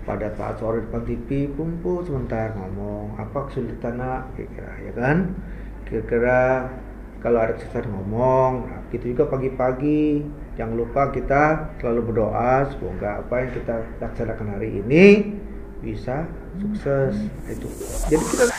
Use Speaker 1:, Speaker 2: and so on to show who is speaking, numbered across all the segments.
Speaker 1: pada saat sore depan TV kumpul sebentar ngomong apa kesulitan nak kira-kira ya kan, kira-kira kalau ada kesulitan ngomong. Nah, gitu juga pagi-pagi jangan lupa kita selalu berdoa semoga apa yang kita laksanakan hari ini bisa sukses. Itu jadi kita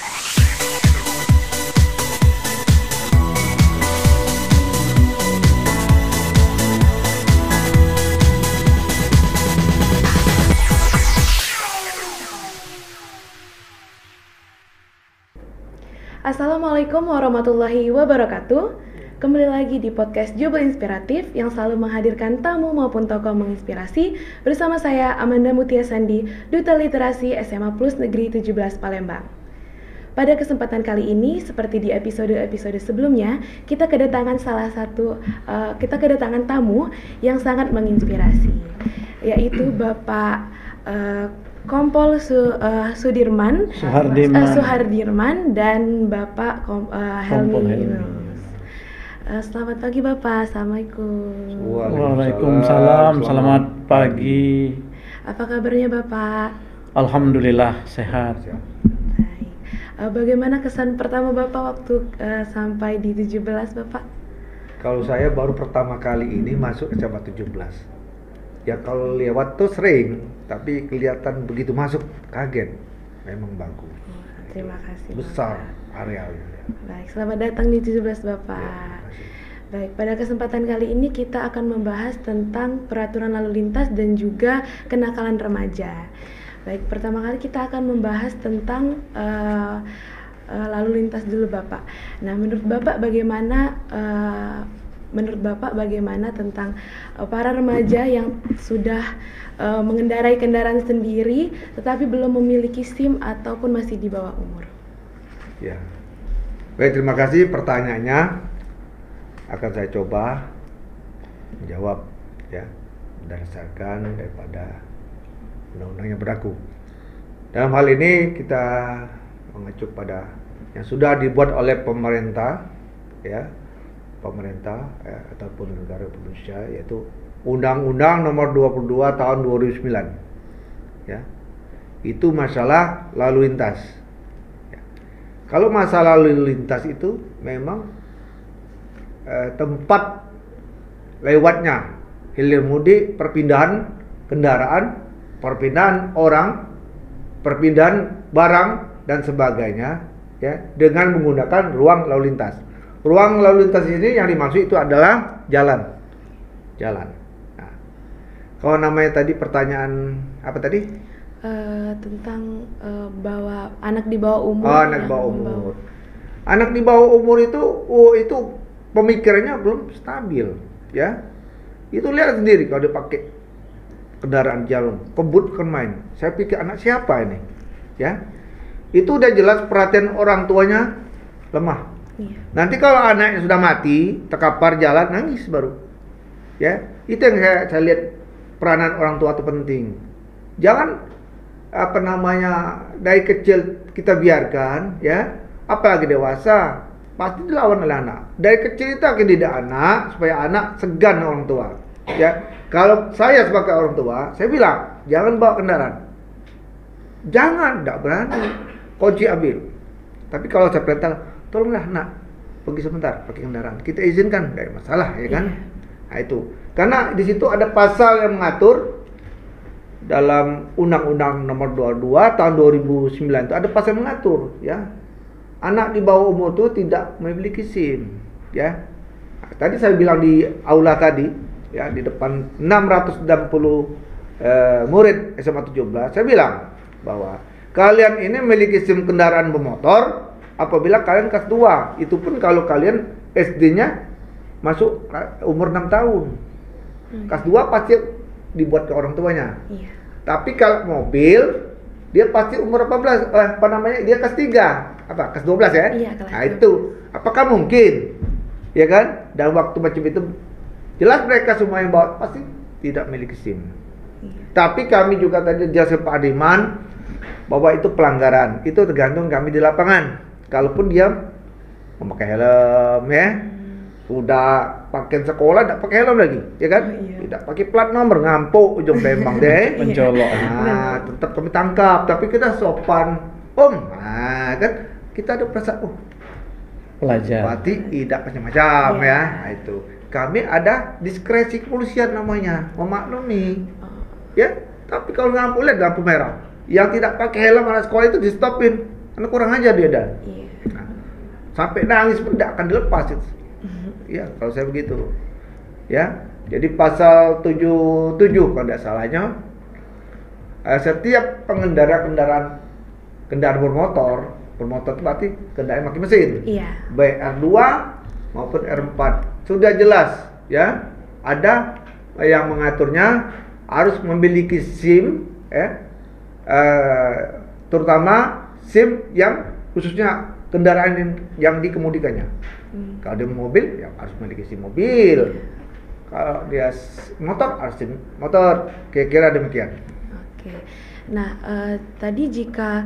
Speaker 2: Assalamualaikum warahmatullahi wabarakatuh. Kembali lagi di podcast Jubel Inspiratif yang selalu menghadirkan tamu maupun tokoh menginspirasi bersama saya Amanda Mutia Sandi, Duta Literasi SMA Plus Negeri 17 Palembang. Pada kesempatan kali ini, seperti di episode-episode sebelumnya, kita kedatangan tamu yang sangat menginspirasi, yaitu Bapak Kompol Suhardirman dan Bapak Helmi Yunus. Selamat pagi Bapak, Assalamualaikum.
Speaker 3: Waalaikumsalam, selamat pagi.
Speaker 2: Apa kabarnya Bapak?
Speaker 3: Alhamdulillah sehat.
Speaker 2: Baik. Bagaimana kesan pertama Bapak waktu sampai di 17 Bapak?
Speaker 1: kalau saya baru pertama kali ini masuk ke cabang 17. Ya kalau lewat tuh sering, tapi kelihatan begitu masuk kaget. Memang bagus.
Speaker 2: Terima kasih.
Speaker 1: Besar
Speaker 2: Bapak.
Speaker 1: arealnya.
Speaker 2: Baik, selamat datang di 17 Bapak.
Speaker 1: Ya,
Speaker 2: Baik, pada kesempatan kali ini kita akan membahas tentang peraturan lalu lintas dan juga kenakalan remaja. Baik, pertama kali kita akan membahas tentang lalu lintas dulu Bapak. Nah, menurut Bapak bagaimana tentang para remaja yang sudah mengendarai kendaraan sendiri tetapi belum memiliki SIM ataupun masih di bawah umur?
Speaker 1: Ya. Baik, terima kasih pertanyaannya. Akan saya coba menjawab ya berdasarkan daripada undang-undang yang berlaku. Dalam hal ini kita mengacu pada yang sudah dibuat oleh pemerintah ya. Ataupun negara Indonesia, yaitu Undang-Undang Nomor 22 Tahun 2009. Ya. Itu masalah lalu lintas. Ya. Kalau masalah lalu lintas itu memang tempat lewatnya hilir mudik, perpindahan kendaraan, perpindahan orang, perpindahan barang dan sebagainya ya dengan menggunakan ruang lalu lintas. Ruang lalu lintas ini yang dimaksud itu adalah jalan. Nah, kalau namanya tadi pertanyaan apa tadi?
Speaker 2: Tentang bahwa anak di bawah umur.
Speaker 1: Oh, anak di bawah umur. Anak di bawah umur itu pemikirannya belum stabil, ya. Itu lihat sendiri kalau dia pakai kendaraan jalan, kebut kan main. Saya pikir anak siapa ini, ya? Itu udah jelas perhatian orang tuanya lemah.
Speaker 2: Iya.
Speaker 1: Nanti kalau anaknya sudah mati, terkapar jalan, nangis baru. Ya, itu yang saya lihat peranan orang tua itu penting. Jangan dari kecil kita biarkan, ya, apalagi dewasa, pasti dilawan oleh anak. Dari kecil itu akan dididik anak supaya anak segan orang tua. Ya, kalau saya sebagai orang tua, saya bilang jangan bawa kendaraan. Jangan, tidak berani. Kunci ambil. Tapi kalau saya perintah, tolonglah nak pergi sebentar pakai kendaraan, kita izinkan, nggak ada masalah ya kan. Nah itu karena di situ ada pasal yang mengatur dalam Undang-Undang Nomor 22 Tahun 2009 itu ada pasal yang mengatur ya anak di bawah umur itu tidak memiliki SIM ya. Nah, tadi saya bilang di aula tadi ya di depan 660 murid SMA 17 saya bilang bahwa kalian ini memiliki SIM kendaraan bermotor apabila kalian kelas 2, itu pun kalau kalian SD-nya masuk umur 6 tahun. Kelas 2 pasti dibuat ke orang tuanya.
Speaker 2: Iya.
Speaker 1: Tapi kalau mobil, dia pasti umur 18, dia kelas 3, kelas 12 ya?
Speaker 2: Iya, kelas
Speaker 1: nah 12. Itu, apakah mungkin? Ya kan? Dalam waktu macam itu, jelas mereka semua yang bawa pasti tidak memiliki SIM.
Speaker 2: Iya.
Speaker 1: Tapi kami juga tadi jelaskan Pak Adiman, bahwa itu pelanggaran. Itu tergantung kami di lapangan. Kalaupun dia memakai helm ya, udah pakai sekolah tidak pakai helm lagi, ya kan?
Speaker 2: Oh, iya.
Speaker 1: Tidak pakai plat nomor, ngampuk ujung Lembang deh.
Speaker 3: Mencolok.
Speaker 1: Nah, tetap kami tangkap, tapi kita sopan, Om. Nah, kan kita ada perasaan,
Speaker 3: Pelajar.
Speaker 1: berarti tidak macam-macam
Speaker 2: Iya.
Speaker 1: ya. Nah, itu. Kami ada diskresi kepolisian namanya, memaklumi.
Speaker 2: Oh,
Speaker 1: Ya, tapi kalau lampu LED, lampu merah, yang tidak pakai helm anak sekolah itu di stopin, karena kurang ajar dia dah.
Speaker 2: iya.
Speaker 1: Nah, sampai nangis pun tidak akan dilepas itu. Ya, kalau saya begitu. Ya, jadi pasal 77 kalau tidak salahnya, setiap pengendara kendaraan bermotor itu berarti kendaraan pakai mesin.
Speaker 2: Iya.
Speaker 1: Baik R2 maupun R4. Sudah jelas ya, ada yang mengaturnya harus memiliki SIM terutama SIM yang khususnya kendaraan yang dikemudikannya. Kalau dia mobil ya harus memiliki SIM mobil. Kalau dia motor harus SIM motor. Kira-kira demikian.
Speaker 2: Oke. Nah, tadi jika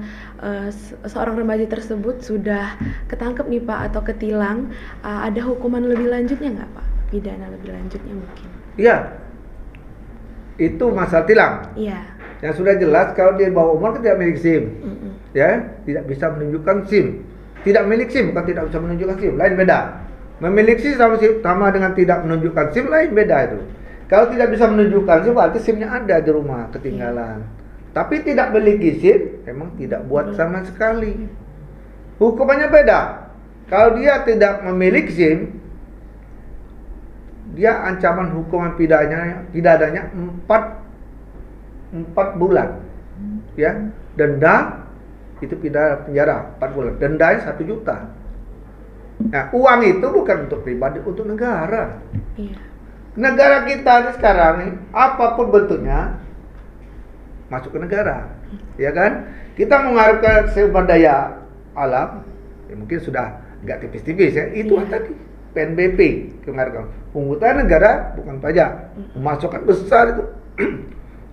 Speaker 2: seorang remaja tersebut sudah ketangkep nih Pak atau ketilang, ada hukuman lebih lanjutnya nggak Pak? Pidana lebih lanjutnya mungkin?
Speaker 1: Iya. Itu masalah tilang.
Speaker 2: Iya.
Speaker 1: Yang sudah jelas kalau dia bawa umur kan tidak milik SIM.
Speaker 2: Mm-mm.
Speaker 1: Ya, tidak bisa menunjukkan SIM. Tidak milik SIM bukan tidak bisa menunjukkan SIM, lain beda. Memiliki SIM sama dengan tidak menunjukkan SIM, lain beda itu. Kalau tidak bisa menunjukkan SIM berarti SIM-nya ada di rumah ketinggalan. Tapi tidak memiliki SIM memang tidak buat sama sekali. Hukumannya beda. Kalau dia tidak memiliki SIM, dia ancaman hukuman pidananya 4 bulan. Ya, denda itu pidana penjara 4 bulan. Dendanya 1 juta. Nah, uang itu bukan untuk pribadi, untuk negara.
Speaker 2: Iya.
Speaker 1: Negara kita ini sekarang nih, apapun bentuknya masuk ke negara, ya kan? Kita mengharapkan sumber daya alam, ya mungkin sudah nggak tipis-tipis ya. Itu
Speaker 2: Iya.
Speaker 1: tadi PNBP mengharapkan pungutan negara bukan pajak, pemasukan besar itu.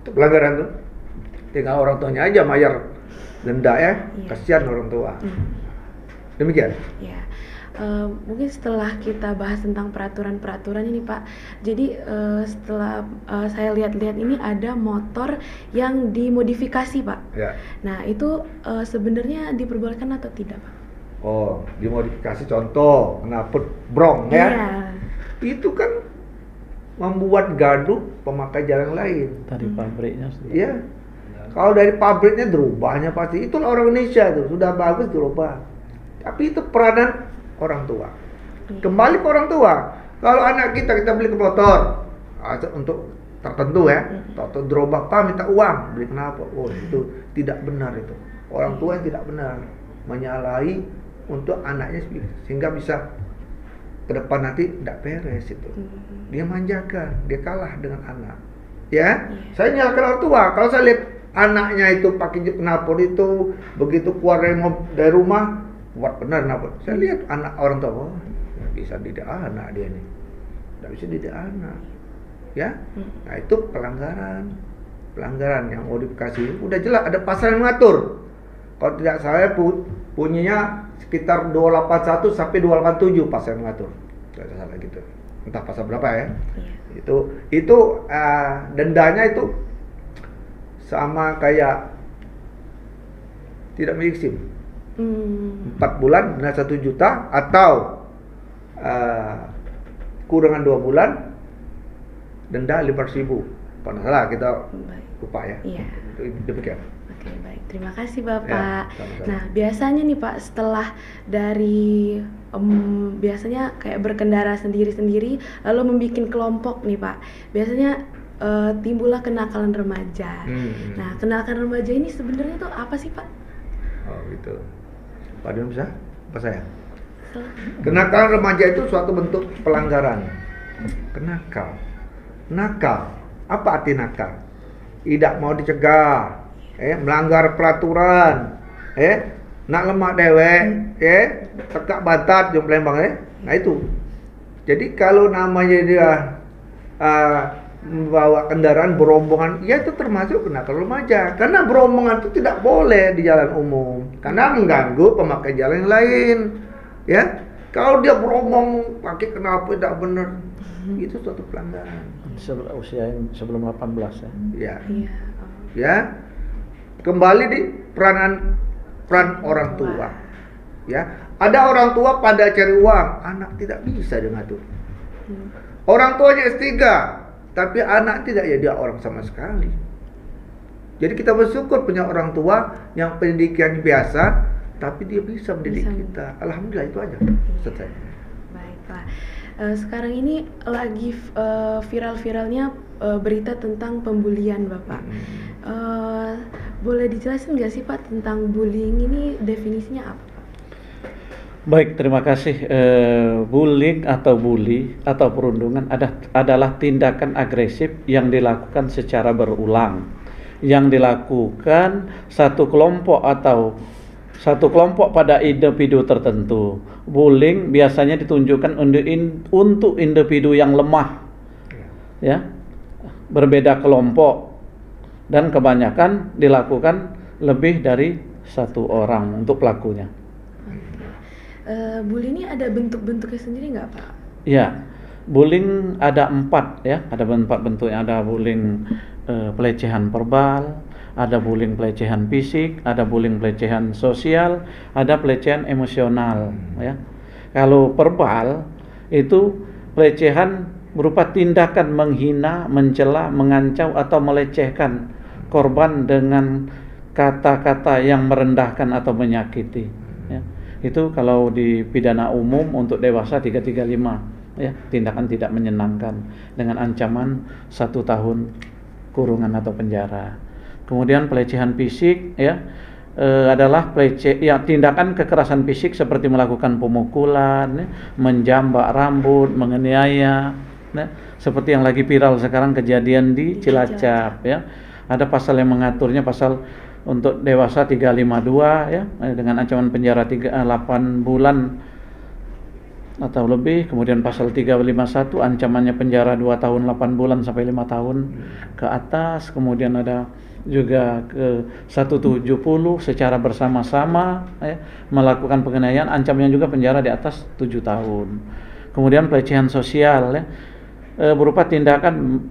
Speaker 1: Itu pelanggaran tuh. Tinggal orang tuanya aja bayar denda ya,
Speaker 2: Iya.
Speaker 1: kasihan orang tua. Demikian.
Speaker 2: Ya, mungkin setelah kita bahas tentang peraturan-peraturan ini Pak, jadi setelah saya lihat-lihat ini ada motor yang dimodifikasi Pak.
Speaker 1: Ya.
Speaker 2: Nah itu sebenarnya diperbolehkan atau tidak Pak?
Speaker 1: Oh, dimodifikasi contoh, knalpot brong ya.
Speaker 2: Iya.
Speaker 1: Itu kan membuat gaduh pemakai jalan lain.
Speaker 3: Dari pabriknya sudah.
Speaker 1: Ya. Kalau dari pabriknya dirubahnya pasti. Itulah orang Indonesia tuh, sudah bagus dirubah. Tapi itu peranan orang tua. Kembali ke orang tua. Kalau anak kita beli ke motor untuk tertentu ya, atau dirubah, Pak minta uang beli kenapa? Oh itu tidak benar itu. Orang tua yang tidak benar menyalahi untuk anaknya sehingga bisa ke depan nanti tidak beres itu. Dia manjakan, dia kalah dengan anak. Ya, saya nyalakan orang tua. Kalau saya lihat anaknya itu pakai knalpot itu begitu keluar dari rumah buat benar knalpot. Saya lihat anak orang tua, oh, nggak bisa didik anak dia nih, nggak bisa didik anak. Ya, nah itu pelanggaran yang modifikasi. Udah jelas ada pasal yang mengatur. Kalau tidak salah punyanya sekitar 281 sampai 287 pasal yang mengatur. Tidak salah gitu. Entah pasal berapa ya. Itu dendanya itu sama kayak tidak milik SIM. 4 bulan denda 1 juta atau kurangan 2 bulan denda 500.000. Kalau salah kita lupa ya.
Speaker 2: Iya.
Speaker 1: Demikian.
Speaker 2: Oke, baik. Terima kasih Bapak.
Speaker 1: Ya, sama-sama.
Speaker 2: Nah, biasanya nih Pak, setelah dari biasanya kayak berkendara sendiri-sendiri lalu membuat kelompok nih Pak. Biasanya timbullah kenakalan remaja. Nah, kenakalan remaja ini sebenarnya tuh apa sih Pak?
Speaker 1: Oh gitu. Pak Dion bisa? Apa saya?
Speaker 2: Salah.
Speaker 1: Kenakalan remaja itu suatu bentuk pelanggaran. Nakal. Apa arti nakal? Tidak mau dicegah, melanggar peraturan, nak lemak dewek, tekak batat jom Palembang, Nah itu. Jadi kalau namanya dia membawa kendaraan berombongan, ya itu termasuk kenakalan remaja. Karena berombongan itu tidak boleh di jalan umum, karena mengganggu pemakai jalan yang lain. Ya, Kalau dia beromong pakai knalpot tidak benar, itu suatu pelanggaran.
Speaker 3: Usia yang sebelum 18 ya.
Speaker 1: Ya,
Speaker 2: Iya.
Speaker 1: ya. Kembali di peran orang tua. Ya, ada orang tua pada cari uang, anak tidak bisa dia ngatur. Orang tuanya S3, tapi anak tidak, ya dia orang sama sekali. Jadi kita bersyukur punya orang tua yang pendidikan biasa, tapi dia bisa mendidik kita. Alhamdulillah, itu aja. Selesai.
Speaker 2: Baiklah. Sekarang ini lagi viral-viralnya berita tentang pembulian, Bapak. Boleh dijelasin nggak sih Pak tentang bullying ini, definisinya apa, Pak?
Speaker 3: Baik, terima kasih. Bullying atau bully atau perundungan adalah tindakan agresif yang dilakukan secara berulang, yang dilakukan satu kelompok pada individu tertentu. Bullying biasanya ditunjukkan untuk individu yang lemah, ya, berbeda kelompok, dan kebanyakan dilakukan lebih dari satu orang untuk pelakunya.
Speaker 2: Bully ini ada bentuk-bentuknya sendiri nggak, Pak?
Speaker 3: Ya, bullying ada 4 ya, ada 4 bentuknya. Ada bullying pelecehan verbal, ada bullying pelecehan fisik, ada bullying pelecehan sosial, ada pelecehan emosional ya. Kalau verbal itu pelecehan berupa tindakan menghina, mencela, mengancam atau melecehkan korban dengan kata-kata yang merendahkan atau menyakiti ya. Itu kalau di pidana umum untuk dewasa 335 ya, tindakan tidak menyenangkan dengan ancaman 1 tahun kurungan atau penjara. Kemudian pelecehan fisik ya, adalah tindakan kekerasan fisik seperti melakukan pemukulan ya, menjambak rambut, menganiaya ya, seperti yang lagi viral sekarang kejadian di Cilacap ya. Ada pasal yang mengaturnya, pasal untuk dewasa 352 ya, dengan ancaman penjara 8 bulan atau lebih. Kemudian pasal 351 ancamannya penjara 2 tahun 8 bulan sampai 5 tahun ke atas. Kemudian ada juga ke 170 secara bersama-sama ya, melakukan penganiayaan, ancamannya juga penjara di atas 7 tahun. Kemudian pelecehan sosial ya, berupa tindakan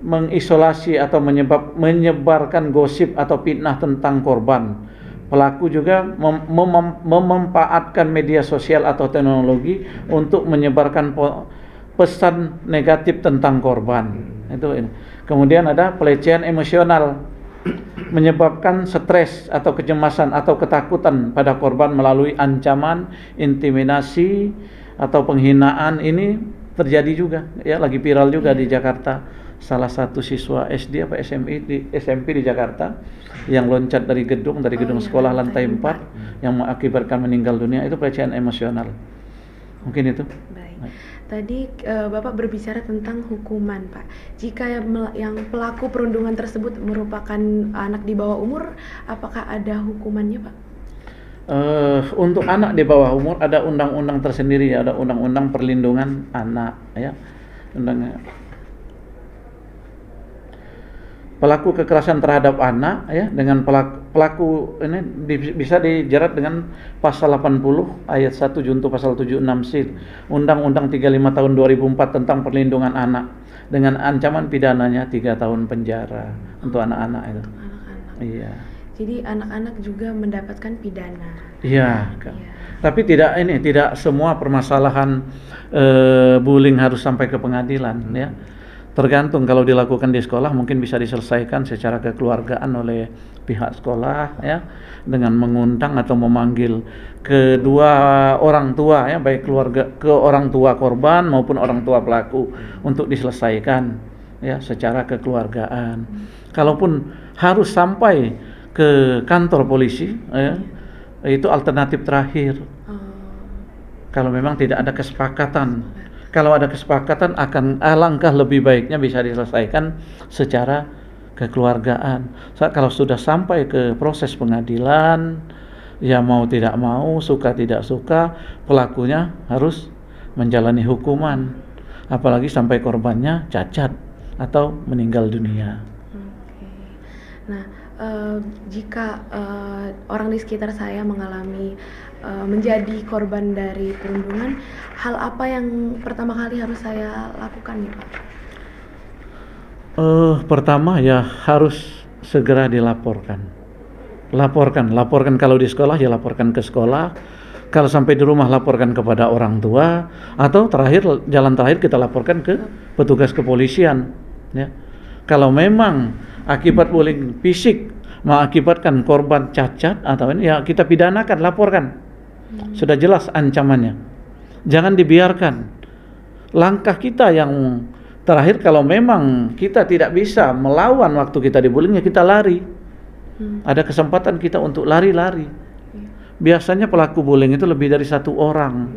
Speaker 3: mengisolasi atau menyebarkan gosip atau fitnah tentang korban. Pelaku juga memanfaatkan media sosial atau teknologi untuk menyebarkan pesan negatif tentang korban. Itu ini. Kemudian ada pelecehan emosional, menyebabkan stres atau kecemasan atau ketakutan pada korban melalui ancaman, intimidasi atau penghinaan. Ini terjadi juga ya, lagi viral juga di Jakarta. Salah satu siswa SD apa SMP di Jakarta yang loncat dari gedung sekolah lantai 4 yang mengakibatkan meninggal dunia. Itu pelecehan emosional. Mungkin itu.
Speaker 2: Baik. Tadi Bapak berbicara tentang hukuman, Pak. Jika yang pelaku perundungan tersebut merupakan anak di bawah umur, apakah ada hukumannya, Pak?
Speaker 3: Untuk anak di bawah umur ada undang-undang tersendiri, ada undang-undang perlindungan anak ya. Pelaku kekerasan terhadap anak ya, dengan pelaku ini bisa dijerat dengan pasal 80 ayat 1 junto pasal 76C Undang-Undang 35 tahun 2004 tentang perlindungan anak, dengan ancaman pidananya 3 tahun penjara untuk anak-anak itu.
Speaker 2: Untuk anak-anak.
Speaker 3: Iya.
Speaker 2: Jadi anak-anak juga mendapatkan pidana.
Speaker 3: Iya.
Speaker 2: Iya.
Speaker 3: Tapi tidak semua permasalahan bullying harus sampai ke pengadilan ya. Tergantung, kalau dilakukan di sekolah mungkin bisa diselesaikan secara kekeluargaan oleh pihak sekolah ya, dengan mengundang atau memanggil kedua orang tua ya, baik orang tua korban maupun orang tua pelaku untuk diselesaikan ya secara kekeluargaan. Kalaupun harus sampai ke kantor polisi ya, itu alternatif terakhir. Kalau memang tidak ada kesepakatan. Kalau ada kesepakatan akan alangkah lebih baiknya bisa diselesaikan secara kekeluargaan. Kalau sudah sampai ke proses pengadilan, ya mau tidak mau, suka tidak suka, pelakunya harus menjalani hukuman. Apalagi sampai korbannya cacat atau meninggal dunia.
Speaker 2: Oke. Nah, jika orang di sekitar saya mengalami menjadi korban dari perundungan, hal apa yang pertama kali harus saya lakukan nih Pak?
Speaker 3: Pertama ya harus segera dilaporkan. Laporkan kalau di sekolah ya laporkan ke sekolah. Kalau sampai di rumah laporkan kepada orang tua, atau jalan terakhir kita laporkan ke petugas kepolisian. Ya. Kalau memang akibat bullying fisik mengakibatkan korban cacat atau ini ya kita pidanakan, laporkan. Sudah jelas ancamannya. Jangan dibiarkan. Langkah kita yang terakhir kalau memang kita tidak bisa melawan waktu kita dibullying ya kita lari. Ada kesempatan kita untuk lari-lari. Biasanya pelaku bullying itu lebih dari satu orang,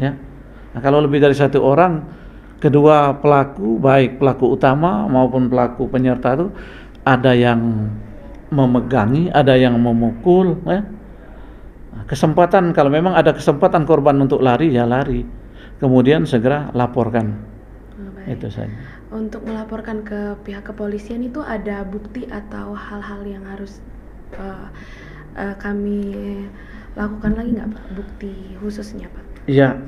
Speaker 3: ya. Nah, kalau lebih dari satu orang, kedua pelaku, baik pelaku utama maupun pelaku penyerta itu ada yang memegangi, ada yang memukul, ya. Nah, kesempatan kalau memang ada kesempatan korban untuk lari, ya lari. Kemudian segera laporkan. Itu saja.
Speaker 2: Untuk melaporkan ke pihak kepolisian itu ada bukti atau hal-hal yang harus kami lakukan lagi nggak Pak? Bukti khususnya Pak?
Speaker 3: Iya,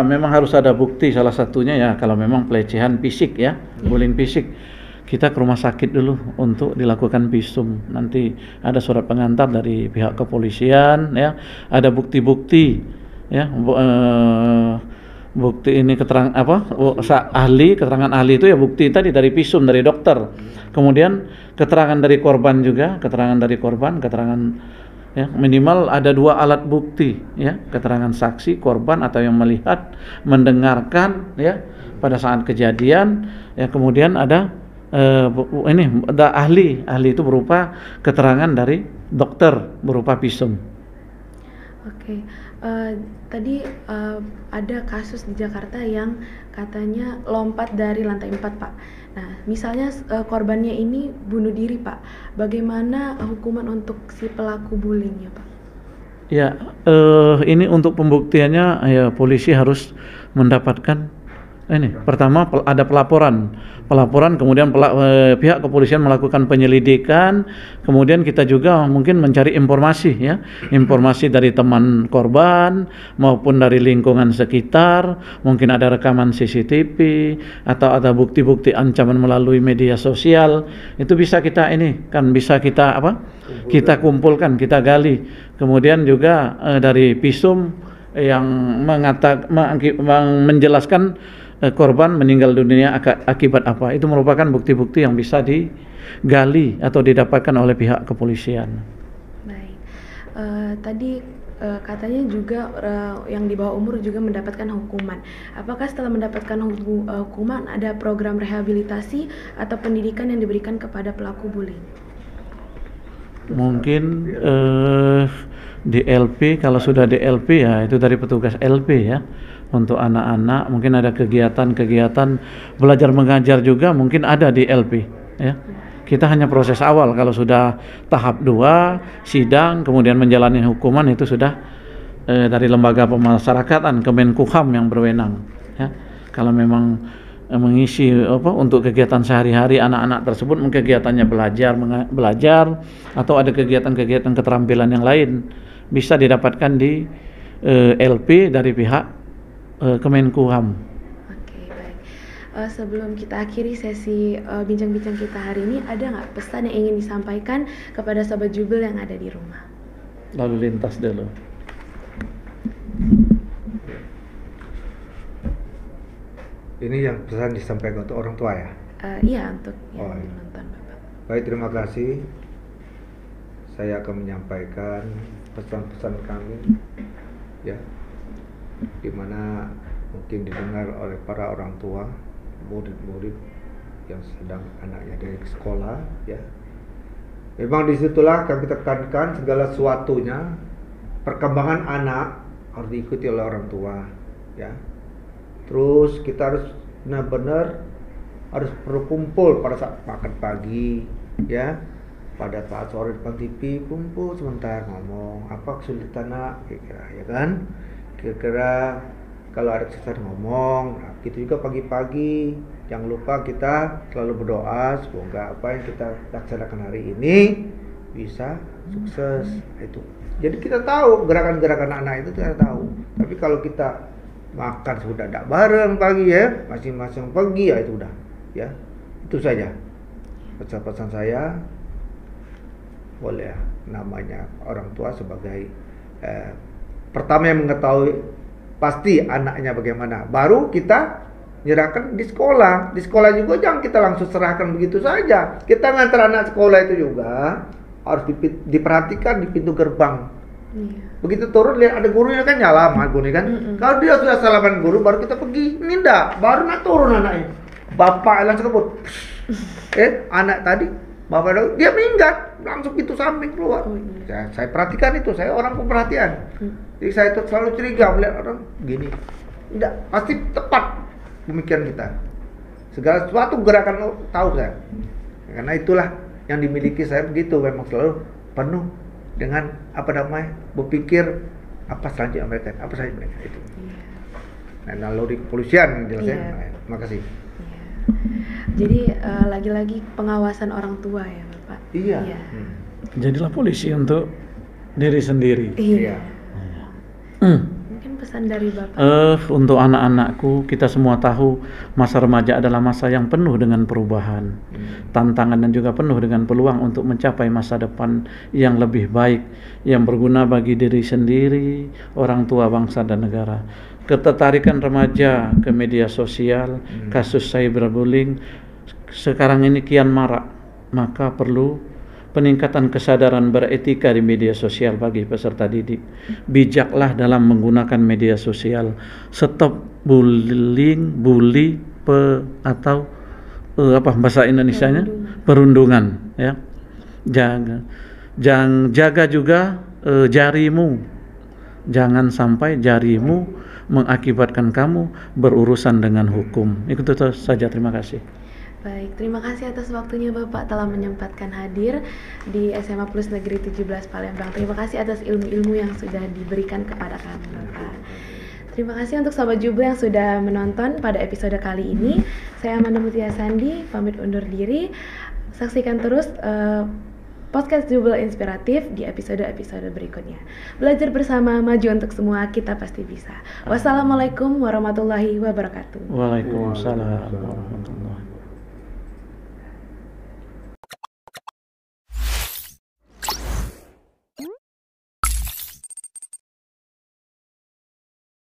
Speaker 3: memang harus ada bukti. Salah satunya ya kalau memang pelecehan fisik ya, bullying fisik, kita ke rumah sakit dulu untuk dilakukan visum. Nanti ada surat pengantar dari pihak kepolisian ya, ada bukti-bukti ya, bukti ini keterangan keterangan ahli itu ya bukti tadi dari visum dari dokter. Kemudian keterangan dari korban juga, keterangan ya, minimal ada 2 alat bukti ya, keterangan saksi, korban atau yang melihat, mendengarkan ya pada saat kejadian ya. Kemudian ada ahli itu berupa keterangan dari dokter berupa visum.
Speaker 2: Oke. Tadi ada kasus di Jakarta yang katanya lompat dari lantai 4 Pak. Nah, misalnya korbannya ini bunuh diri Pak, bagaimana hukuman untuk si pelaku bullying ya Pak?
Speaker 3: Ya, ini untuk pembuktiannya ya polisi harus mendapatkan pertama ada pelaporan, kemudian pihak kepolisian melakukan penyelidikan, kemudian kita juga mungkin mencari informasi dari teman korban maupun dari lingkungan sekitar, mungkin ada rekaman CCTV atau ada bukti-bukti ancaman melalui media sosial, itu bisa kita kita kumpulkan, kita gali, kemudian juga dari visum yang menjelaskan korban meninggal dunia akibat apa. Itu merupakan bukti-bukti yang bisa digali atau didapatkan oleh pihak kepolisian.
Speaker 2: Baik, tadi katanya juga yang di bawah umur juga mendapatkan hukuman. Apakah setelah mendapatkan hukuman ada program rehabilitasi atau pendidikan yang diberikan kepada pelaku bullying?
Speaker 3: Mungkin di LP, kalau sudah di LP ya itu dari petugas LP ya. Untuk anak-anak mungkin ada kegiatan belajar mengajar juga mungkin ada di LP ya. Kita hanya proses awal, kalau sudah tahap 2 sidang kemudian menjalani hukuman itu sudah dari lembaga pemasyarakatan Kemenkumham yang berwenang ya. Kalau memang mengisi untuk kegiatan sehari-hari anak-anak tersebut, mungkin kegiatannya belajar atau ada kegiatan-kegiatan keterampilan yang lain bisa didapatkan di LP dari pihak Kemenkumham.
Speaker 2: Oke, baik. Sebelum kita akhiri sesi bincang-bincang kita hari ini, ada nggak pesan yang ingin disampaikan kepada sobat Jubel yang ada di rumah?
Speaker 3: Lalu lintas dulu.
Speaker 1: Ini yang pesan disampaikan untuk orang tua ya?
Speaker 2: Iya, untuk yang menonton Bapak.
Speaker 1: Baik, terima kasih. Saya akan menyampaikan pesan-pesan kami ya, dimana mungkin didengar oleh para orang tua, murid-murid yang sedang anaknya dari sekolah ya. Memang disitulah kami tekankan segala sesuatunya, perkembangan anak harus diikuti oleh orang tua ya. Terus kita harus benar-benar harus berkumpul pada saat makan pagi ya, pada saat sore depan TV kumpul sebentar ngomong apa kesulitan anak kira-kira ya kan. Kira-kira kalau ada kesulitan ngomong. Nah, gitu juga pagi-pagi jangan lupa kita selalu berdoa semoga apa yang kita laksanakan hari ini bisa sukses. Itu. Jadi kita tahu gerakan-gerakan anak itu kita tahu. Tapi kalau kita makan sudah tidak bareng pagi ya, masing-masing pergi ya itu udah. Ya, itu saja pesan-pesan saya. Boleh ya, namanya orang tua sebagai pertama yang mengetahui pasti anaknya bagaimana. Baru kita nyerahkan di sekolah. Di sekolah juga jangan kita langsung serahkan begitu saja. Kita ngantar anak sekolah itu juga harus diperhatikan di pintu gerbang.
Speaker 2: Iya.
Speaker 1: Begitu turun lihat ada gurunya kan nyala guru kan. Kalau dia sudah salaman guru baru kita pergi. Ini enggak, baru nak turun anaknya. Bapak langsung kebut. Anak tadi bapak dia minggat langsung pintu samping keluar. Saya perhatikan itu, saya orang pemerhatian. Jadi saya tuh selalu curiga melihat orang gini. Enggak, pasti tepat pemikiran kita. Segala sesuatu gerakan tahu saya. Karena itulah yang dimiliki saya begitu, memang selalu penuh dengan berpikir apa selanjutnya mereka, apa saja mereka itu. Nah, naluri kepolisian jelasnya. Terima kasih.
Speaker 2: Jadi lagi-lagi pengawasan orang tua ya Bapak.
Speaker 1: Iya.
Speaker 3: Jadilah polisi untuk diri sendiri.
Speaker 2: Iya. Mungkin pesan dari Bapak.
Speaker 3: Untuk anak-anakku, kita semua tahu masa remaja adalah masa yang penuh dengan perubahan, tantangan dan juga penuh dengan peluang untuk mencapai masa depan yang lebih baik, yang berguna bagi diri sendiri, orang tua, bangsa dan negara. Ketertarikan remaja ke media sosial, kasus cyberbullying sekarang ini kian marak, maka perlu peningkatan kesadaran beretika di media sosial bagi peserta didik. Bijaklah dalam menggunakan media sosial. Stop bullying, atau bahasa Indonesianya? Perundungan, ya. Jaga juga jarimu. Jangan sampai jarimu mengakibatkan kamu berurusan dengan hukum. Itu saja, terima kasih.
Speaker 2: Baik, terima kasih atas waktunya Bapak telah menyempatkan hadir di SMA Plus Negeri 17 Palembang. Terima kasih atas ilmu-ilmu yang sudah diberikan kepada kami Bapak. Terima kasih untuk Sobat Jubel yang sudah menonton pada episode kali ini. Saya Amanda Mutia Sandi, pamit undur diri. Saksikan terus podcast Jubel Inspiratif di episode-episode berikutnya. Belajar bersama, maju untuk semua, kita pasti bisa. Wassalamualaikum warahmatullahi wabarakatuh.
Speaker 3: Waalaikumsalam warahmatullahi wabarakatuh.